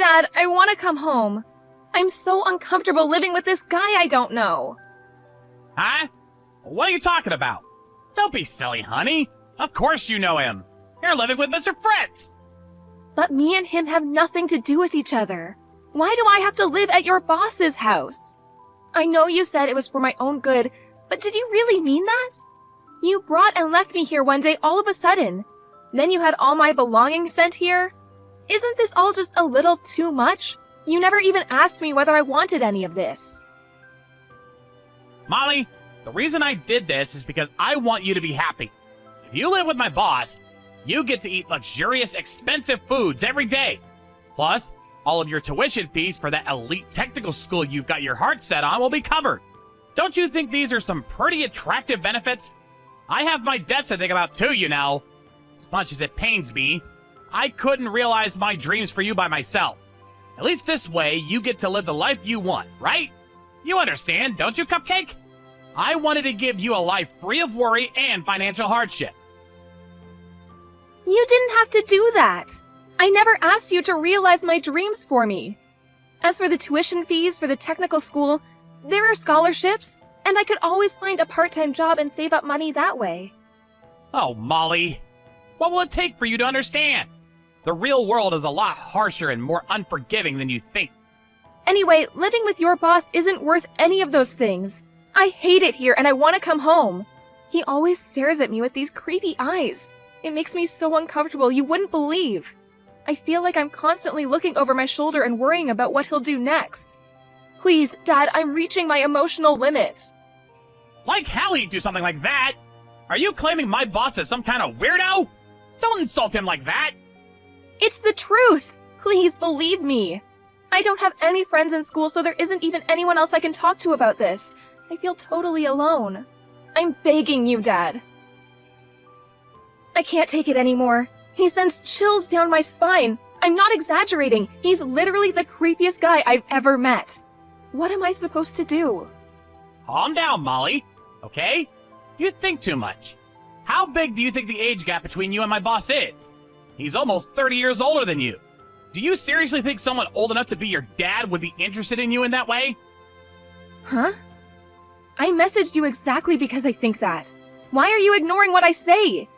Dad, I want to come home. I'm so uncomfortable living with this guy I don't know. Huh? What are you talking about? Don't be silly, honey. Of course you know him. You're living with Mr. Fritz. But me and him have nothing to do with each other. Why do I have to live at your boss's house? I know you said it was for my own good, but did you really mean that? You brought and left me here one day all of a sudden. Then you had all my belongings sent here? Isn't this all just a little too much? You never even asked me whether I wanted any of this. Molly, the reason I did this is because I want you to be happy. If you live with my boss, you get to eat luxurious, expensive foods every day. Plus, all of your tuition fees for that elite technical school you've got your heart set on will be covered. Don't you think these are some pretty attractive benefits? I have my debts to think about too, you know. As much as it pains me, I couldn't realize my dreams for you by myself. At least this way, you get to live the life you want, right? You understand, don't you, Cupcake? I wanted to give you a life free of worry and financial hardship. You didn't have to do that. I never asked you to realize my dreams for me. As for the tuition fees for the technical school, there are scholarships, and I could always find a part-time job and save up money that way. Oh, Molly. What will it take for you to understand? The real world is a lot harsher and more unforgiving than you think. Anyway, living with your boss isn't worth any of those things. I hate it here and I want to come home. He always stares at me with these creepy eyes. It makes me so uncomfortable you wouldn't believe. I feel like I'm constantly looking over my shoulder and worrying about what he'll do next. Please, Dad, I'm reaching my emotional limit. Like hell he'd do something like that. Are you claiming my boss is some kind of weirdo? Don't insult him like that. It's the truth. Please believe me. I don't have any friends in school, so there isn't even anyone else I can talk to about this. I feel totally alone. I'm begging you, Dad. I can't take it anymore. He sends chills down my spine. I'm not exaggerating. He's literally the creepiest guy I've ever met. What am I supposed to do? Calm down, Molly. Okay? You think too much. How big do you think the age gap between you and my boss is? He's almost 30 years older than you. Do you seriously think someone old enough to be your dad would be interested in you in that way? Huh? I messaged you exactly because I think that. Why are you ignoring what I say?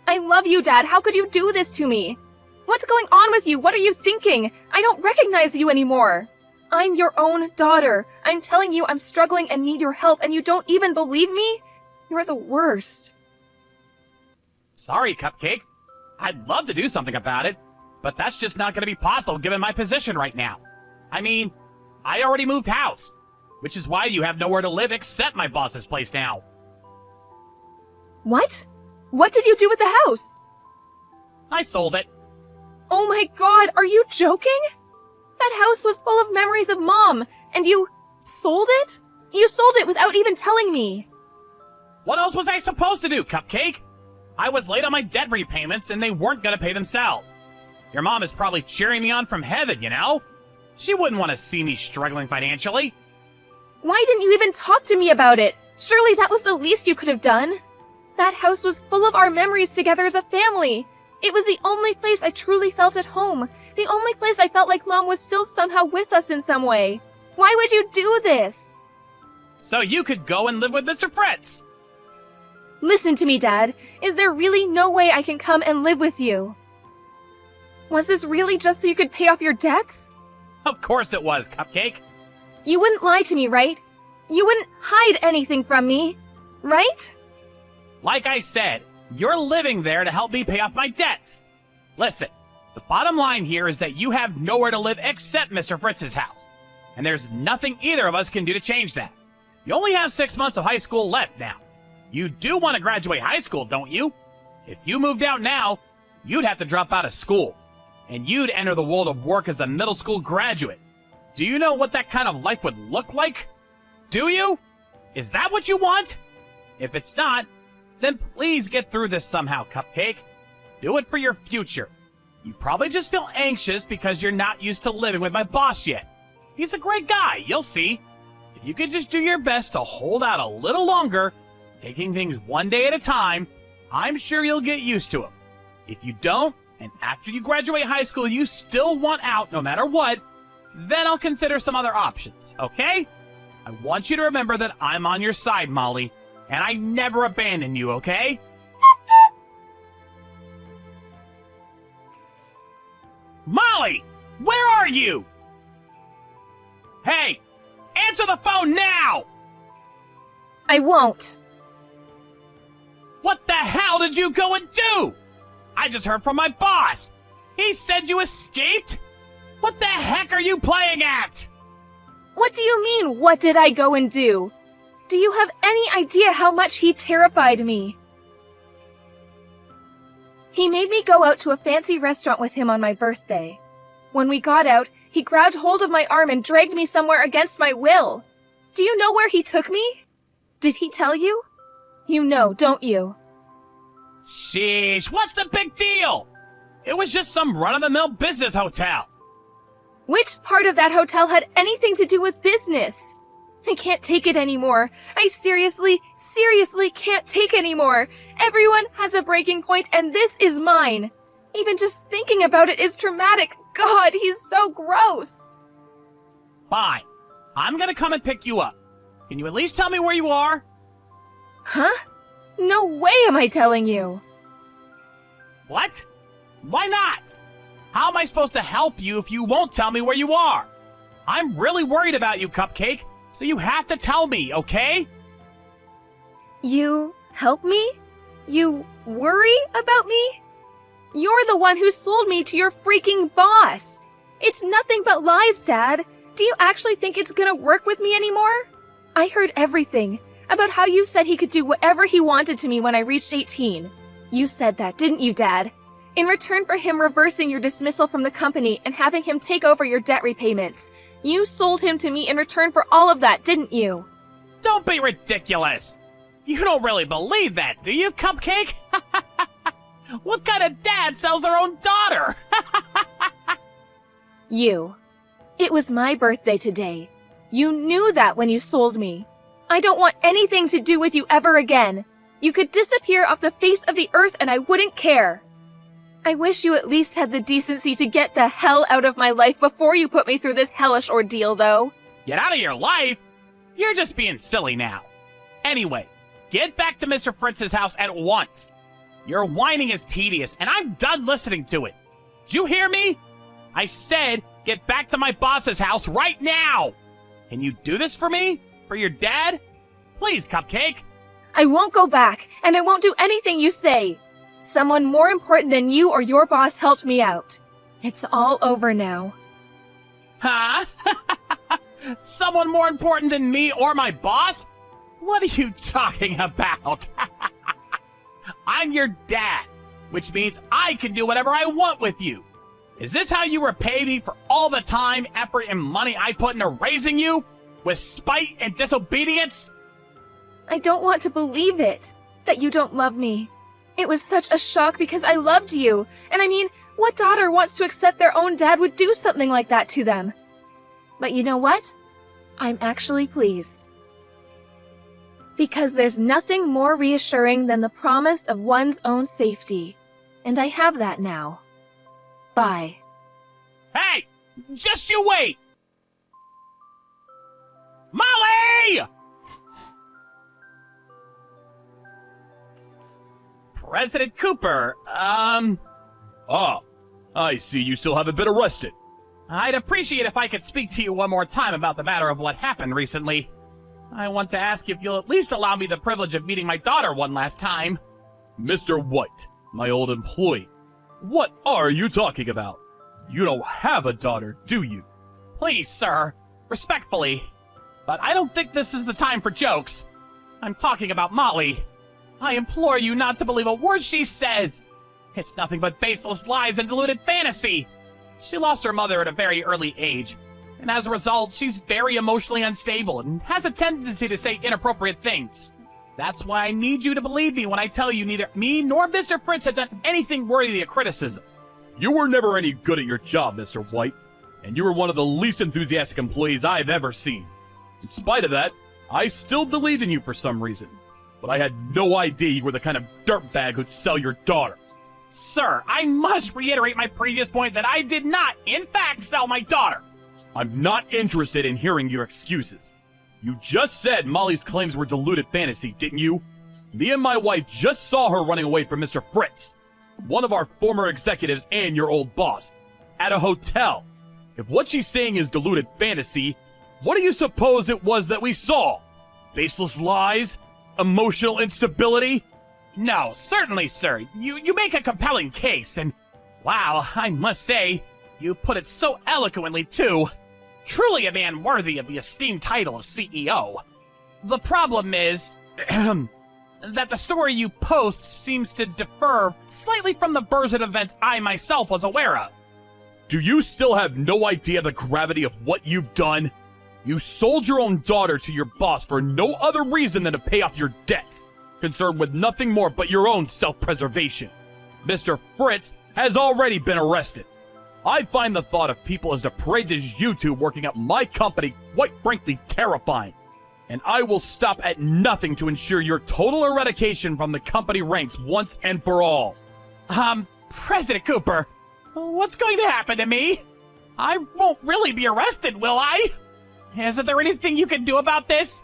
I love you, Dad. How could you do this to me? What's going on with you? What are you thinking? I don't recognize you anymore. I'm your own daughter. I'm telling you I'm struggling and need your help, and you don't even believe me? You're the worst. Sorry, Cupcake. I'd love to do something about it, but that's just not going to be possible given my position right now. I mean, I already moved house, which is why you have nowhere to live except my boss's place now. What? What did you do with the house? I sold it. Oh my God, are you joking? That house was full of memories of Mom, and you sold it? You sold it without even telling me. What else was I supposed to do, Cupcake? I was late on my debt repayments, and they weren't going to pay themselves. Your mom is probably cheering me on from heaven, you know? She wouldn't want to see me struggling financially. Why didn't you even talk to me about it? Surely that was the least you could have done. That house was full of our memories together as a family. It was the only place I truly felt at home. The only place I felt like Mom was still somehow with us in some way. Why would you do this? So you could go and live with Mr. Fritz. Listen to me, Dad. Is there really no way I can come and live with you? Was this really just so you could pay off your debts? Of course it was, Cupcake. You wouldn't lie to me, right? You wouldn't hide anything from me, right? Like I said, you're living there to help me pay off my debts. Listen, the bottom line here is that you have nowhere to live except Mr. Fritz's house. And there's nothing either of us can do to change that. You only have 6 months of high school left now. You do want to graduate high school, don't you? If you moved out now, you'd have to drop out of school. And you'd enter the world of work as a middle school graduate. Do you know what that kind of life would look like? Do you? Is that what you want? If it's not, then please get through this somehow, Cupcake. Do it for your future. You probably just feel anxious because you're not used to living with my boss yet. He's a great guy, you'll see. If you could just do your best to hold out a little longer, taking things one day at a time, I'm sure you'll get used to him. If you don't, and after you graduate high school you still want out no matter what, then I'll consider some other options, okay? I want you to remember that I'm on your side, Molly, and I never abandon you, okay? Molly! Where are you? Hey! Answer the phone now! I won't. What the hell did you go and do? I just heard from my boss. He said you escaped? What the heck are you playing at? What do you mean, what did I go and do? Do you have any idea how much he terrified me? He made me go out to a fancy restaurant with him on my birthday. When we got out, he grabbed hold of my arm and dragged me somewhere against my will. Do you know where he took me? Did he tell you? You know, don't you? Sheesh, what's the big deal? It was just some run-of-the-mill business hotel. Which part of that hotel had anything to do with business? I can't take it anymore. I seriously can't take anymore. Everyone has a breaking point, and this is mine. Even just thinking about it is traumatic. God, he's so gross. Fine. I'm gonna come and pick you up. Can you at least tell me where you are? Huh? No way am I telling you. What? Why not? How am I supposed to help you if you won't tell me where you are? I'm really worried about you, Cupcake, so you have to tell me, okay? You help me? You worry about me? You're the one who sold me to your freaking boss. It's nothing but lies, Dad. Do you actually think it's gonna work with me anymore? I heard everything about how you said he could do whatever he wanted to me when I reached 18. You said that, didn't you, Dad? In return for him reversing your dismissal from the company and having him take over your debt repayments. You sold him to me in return for all of that, didn't you? Don't be ridiculous. You don't really believe that, do you, Cupcake? What kind of dad sells their own daughter? You. It was my birthday today. You knew that when you sold me. I don't want anything to do with you ever again. You could disappear off the face of the earth and I wouldn't care. I wish you at least had the decency to get the hell out of my life before you put me through this hellish ordeal, though. Get out of your life? You're just being silly now. Anyway, get back to Mr. Fritz's house at once. Your whining is tedious, and I'm done listening to it. Did you hear me? I said get back to my boss's house right now. Can you do this for me? For your dad? Please, Cupcake. I won't go back, and I won't do anything you say. Someone more important than you or your boss helped me out. It's all over now. Huh? Someone more important than me or my boss? What are you talking about? I'm your dad, which means I can do whatever I want with you. Is this how you repay me for all the time, effort, and money I put into raising you? With spite and disobedience? I don't want to believe it, that you don't love me. It was such a shock because I loved you. And I mean, what daughter wants to accept their own dad would do something like that to them? But you know what? I'm actually pleased. Because there's nothing more reassuring than the promise of one's own safety. And I have that now. Bye. Hey! Just you wait! Molly! President Cooper, Oh, I see you still haven't been arrested. I'd appreciate if I could speak to you one more time about the matter of what happened recently. I want to ask if you'll at least allow me the privilege of meeting my daughter one last time. Mr. White, my old employee. What are you talking about? You don't have a daughter, do you? Please, sir. Respectfully. But I don't think this is the time for jokes. I'm talking about Molly. I implore you not to believe a word she says. It's nothing but baseless lies and deluded fantasy. She lost her mother at a very early age, and as a result, she's very emotionally unstable and has a tendency to say inappropriate things. That's why I need you to believe me when I tell you neither me nor Mr. Fritz have done anything worthy of criticism. You were never any good at your job, Mr. White, and you were one of the least enthusiastic employees I've ever seen. In spite of that, I still believed in you for some reason, but I had no idea you were the kind of dirtbag who'd sell your daughter. Sir, I must reiterate my previous point that I did not, in fact, sell my daughter. I'm not interested in hearing your excuses. You just said Molly's claims were deluded fantasy, didn't you? Me and my wife just saw her running away from Mr. Fritz, one of our former executives and your old boss, at a hotel. If what she's saying is deluded fantasy, what do you suppose it was that we saw? Baseless lies? Emotional instability? No, certainly, sir. You make a compelling case, and wow, I must say, you put it so eloquently, too. Truly a man worthy of the esteemed title of CEO. The problem is that the story you post seems to differ slightly from the version of events I myself was aware of. Do you still have no idea the gravity of what you've done? You sold your own daughter to your boss for no other reason than to pay off your debts, concerned with nothing more but your own self-preservation. Mr. Fritz has already been arrested. I find the thought of people as depraved as you two working at my company quite frankly terrifying. And I will stop at nothing to ensure your total eradication from the company ranks once and for all. President Cooper, what's going to happen to me? I won't really be arrested, will I? Isn't there anything you can do about this?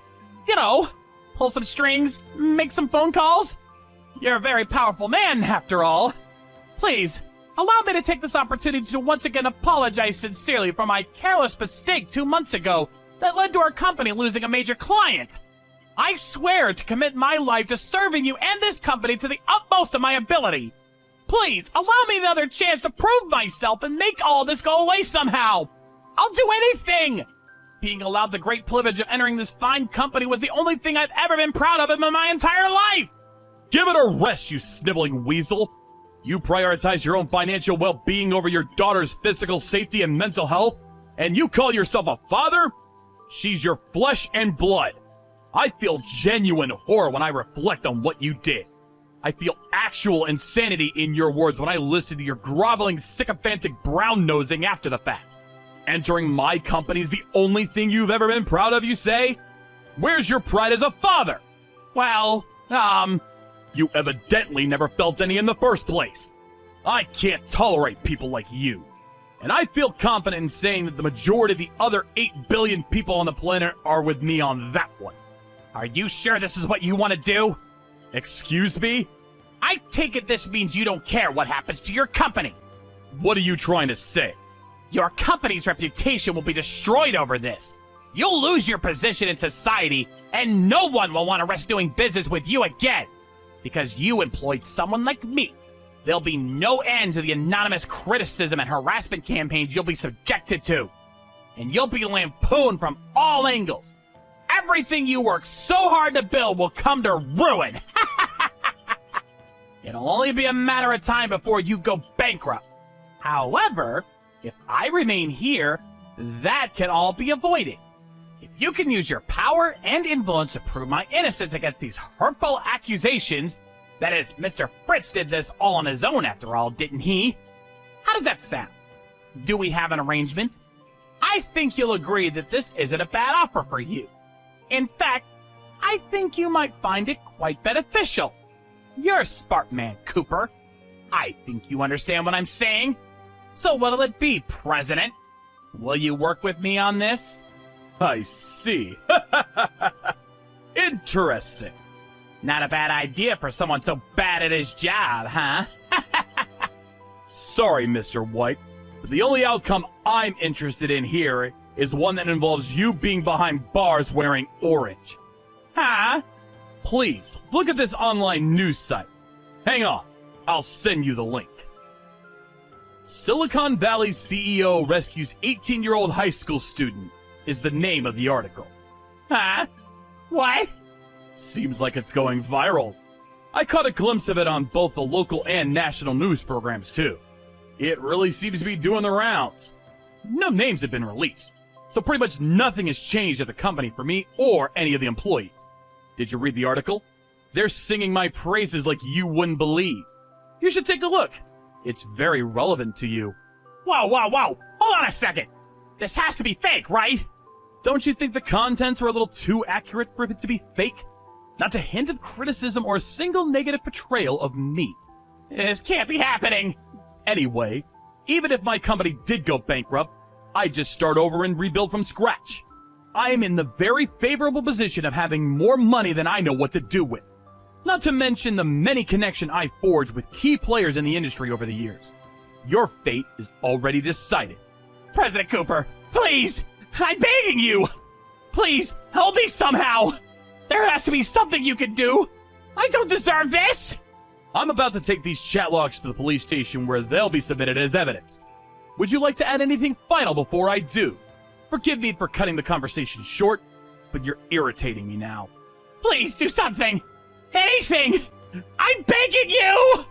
You know, pull some strings, make some phone calls? You're a very powerful man, after all. Please, allow me to take this opportunity to once again apologize sincerely for my careless mistake 2 months ago that led to our company losing a major client. I swear to commit my life to serving you and this company to the utmost of my ability. Please, allow me another chance to prove myself and make all this go away somehow. I'll do anything! Being allowed the great privilege of entering this fine company was the only thing I've ever been proud of in my entire life! Give it a rest, you sniveling weasel! You prioritize your own financial well-being over your daughter's physical safety and mental health, and you call yourself a father? She's your flesh and blood. I feel genuine horror when I reflect on what you did. I feel actual insanity in your words when I listen to your groveling, sycophantic brown-nosing after the fact. Entering my company is the only thing you've ever been proud of, you say? Where's your pride as a father? Well, You evidently never felt any in the first place. I can't tolerate people like you. And I feel confident in saying that the majority of the other 8 billion people on the planet are with me on that one. Are you sure this is what you want to do? Excuse me? I take it this means you don't care what happens to your company. What are you trying to say? Your company's reputation will be destroyed over this. You'll lose your position in society, and no one will want to risk doing business with you again. Because you employed someone like me. There'll be no end to the anonymous criticism and harassment campaigns you'll be subjected to. And you'll be lampooned from all angles. Everything you worked so hard to build will come to ruin. It'll only be a matter of time before you go bankrupt. However, if I remain here, that can all be avoided. If you can use your power and influence to prove my innocence against these hurtful accusations, that is, Mr. Fritz did this all on his own after all, didn't he? How does that sound? Do we have an arrangement? I think you'll agree that this isn't a bad offer for you. In fact, I think you might find it quite beneficial. You're a smart man, Cooper. I think you understand what I'm saying. So what'll it be, President? Will you work with me on this? I see. Interesting. Not a bad idea for someone so bad at his job, huh? Sorry, Mr. White, but the only outcome I'm interested in here is one that involves you being behind bars wearing orange. Huh? Please, look at this online news site. Hang on, I'll send you the link. Silicon Valley CEO rescues 18-year-old high school student is the name of the article. Huh? What? Seems like it's going viral. I caught a glimpse of it on both the local and national news programs too. It really seems to be doing the rounds. No names have been released, so pretty much nothing has changed at the company for me or any of the employees. Did you read the article? They're singing my praises like you wouldn't believe. You should take a look. It's very relevant to you. Whoa, whoa, whoa! Hold on a second! This has to be fake, right? Don't you think the contents are a little too accurate for it to be fake? Not a hint of criticism or a single negative portrayal of me. This can't be happening. Anyway, even if my company did go bankrupt, I'd just start over and rebuild from scratch. I am in the very favorable position of having more money than I know what to do with. Not to mention the many connections I forged with key players in the industry over the years. Your fate is already decided. President Cooper, please! I'm begging you! Please, help me somehow! There has to be something you can do! I don't deserve this! I'm about to take these chat logs to the police station where they'll be submitted as evidence. Would you like to add anything final before I do? Forgive me for cutting the conversation short, but you're irritating me now. Please do something! Anything! I'm begging you!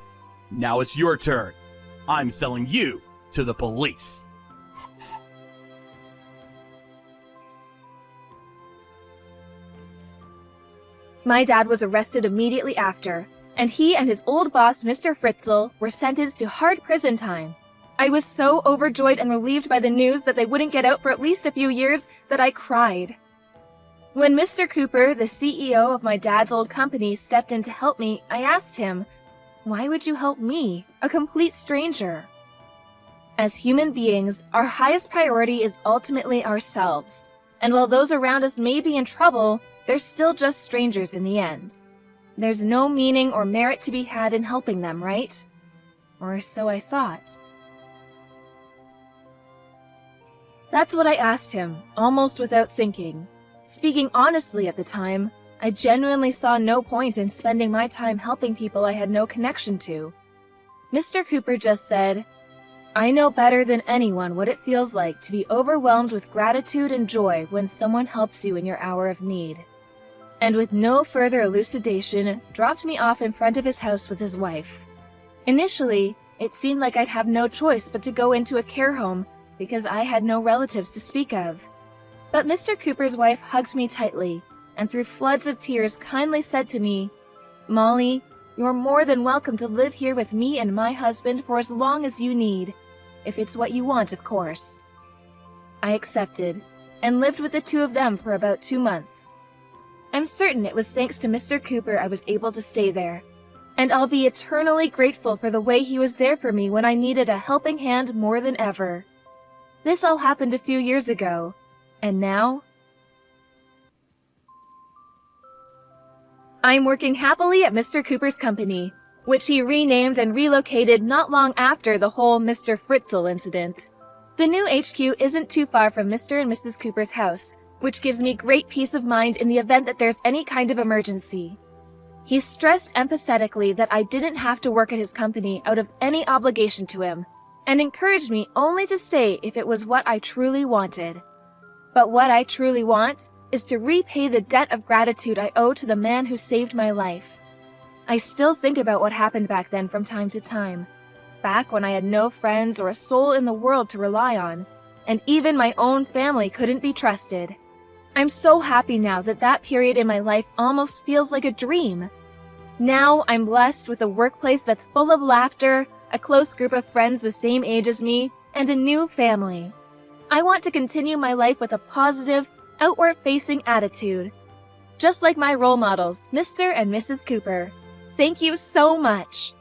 Now it's your turn. I'm selling you to the police. My dad was arrested immediately after, and he and his old boss, Mr. Fritzl, were sentenced to hard prison time. I was so overjoyed and relieved by the news that they wouldn't get out for at least a few years that I cried. When Mr. Cooper, the CEO of my dad's old company, stepped in to help me, I asked him, "Why would you help me, a complete stranger?" As human beings, our highest priority is ultimately ourselves, and while those around us may be in trouble, they're still just strangers in the end. There's no meaning or merit to be had in helping them, right? Or so I thought. That's what I asked him, almost without thinking. Speaking honestly at the time, I genuinely saw no point in spending my time helping people I had no connection to. Mr. Cooper just said, "I know better than anyone what it feels like to be overwhelmed with gratitude and joy when someone helps you in your hour of need." And with no further elucidation, dropped me off in front of his house with his wife. Initially, it seemed like I'd have no choice but to go into a care home because I had no relatives to speak of. But Mr. Cooper's wife hugged me tightly, and through floods of tears kindly said to me, "Molly, you're more than welcome to live here with me and my husband for as long as you need, if it's what you want, of course." I accepted, and lived with the two of them for about 2 months. I'm certain it was thanks to Mr. Cooper I was able to stay there, and I'll be eternally grateful for the way he was there for me when I needed a helping hand more than ever. This all happened a few years ago, and now I'm working happily at Mr. Cooper's company, which he renamed and relocated not long after the whole Mr. Fritzl incident. The new HQ isn't too far from Mr. and Mrs. Cooper's house, which gives me great peace of mind in the event that there's any kind of emergency. He stressed empathetically that I didn't have to work at his company out of any obligation to him, and encouraged me only to stay if it was what I truly wanted. But what I truly want is to repay the debt of gratitude I owe to the man who saved my life. I still think about what happened back then from time to time, back when I had no friends or a soul in the world to rely on, and even my own family couldn't be trusted. I'm so happy now that that period in my life almost feels like a dream. Now I'm blessed with a workplace that's full of laughter, a close group of friends the same age as me, and a new family. I want to continue my life with a positive, outward-facing attitude. Just like my role models, Mr. and Mrs. Cooper. Thank you so much.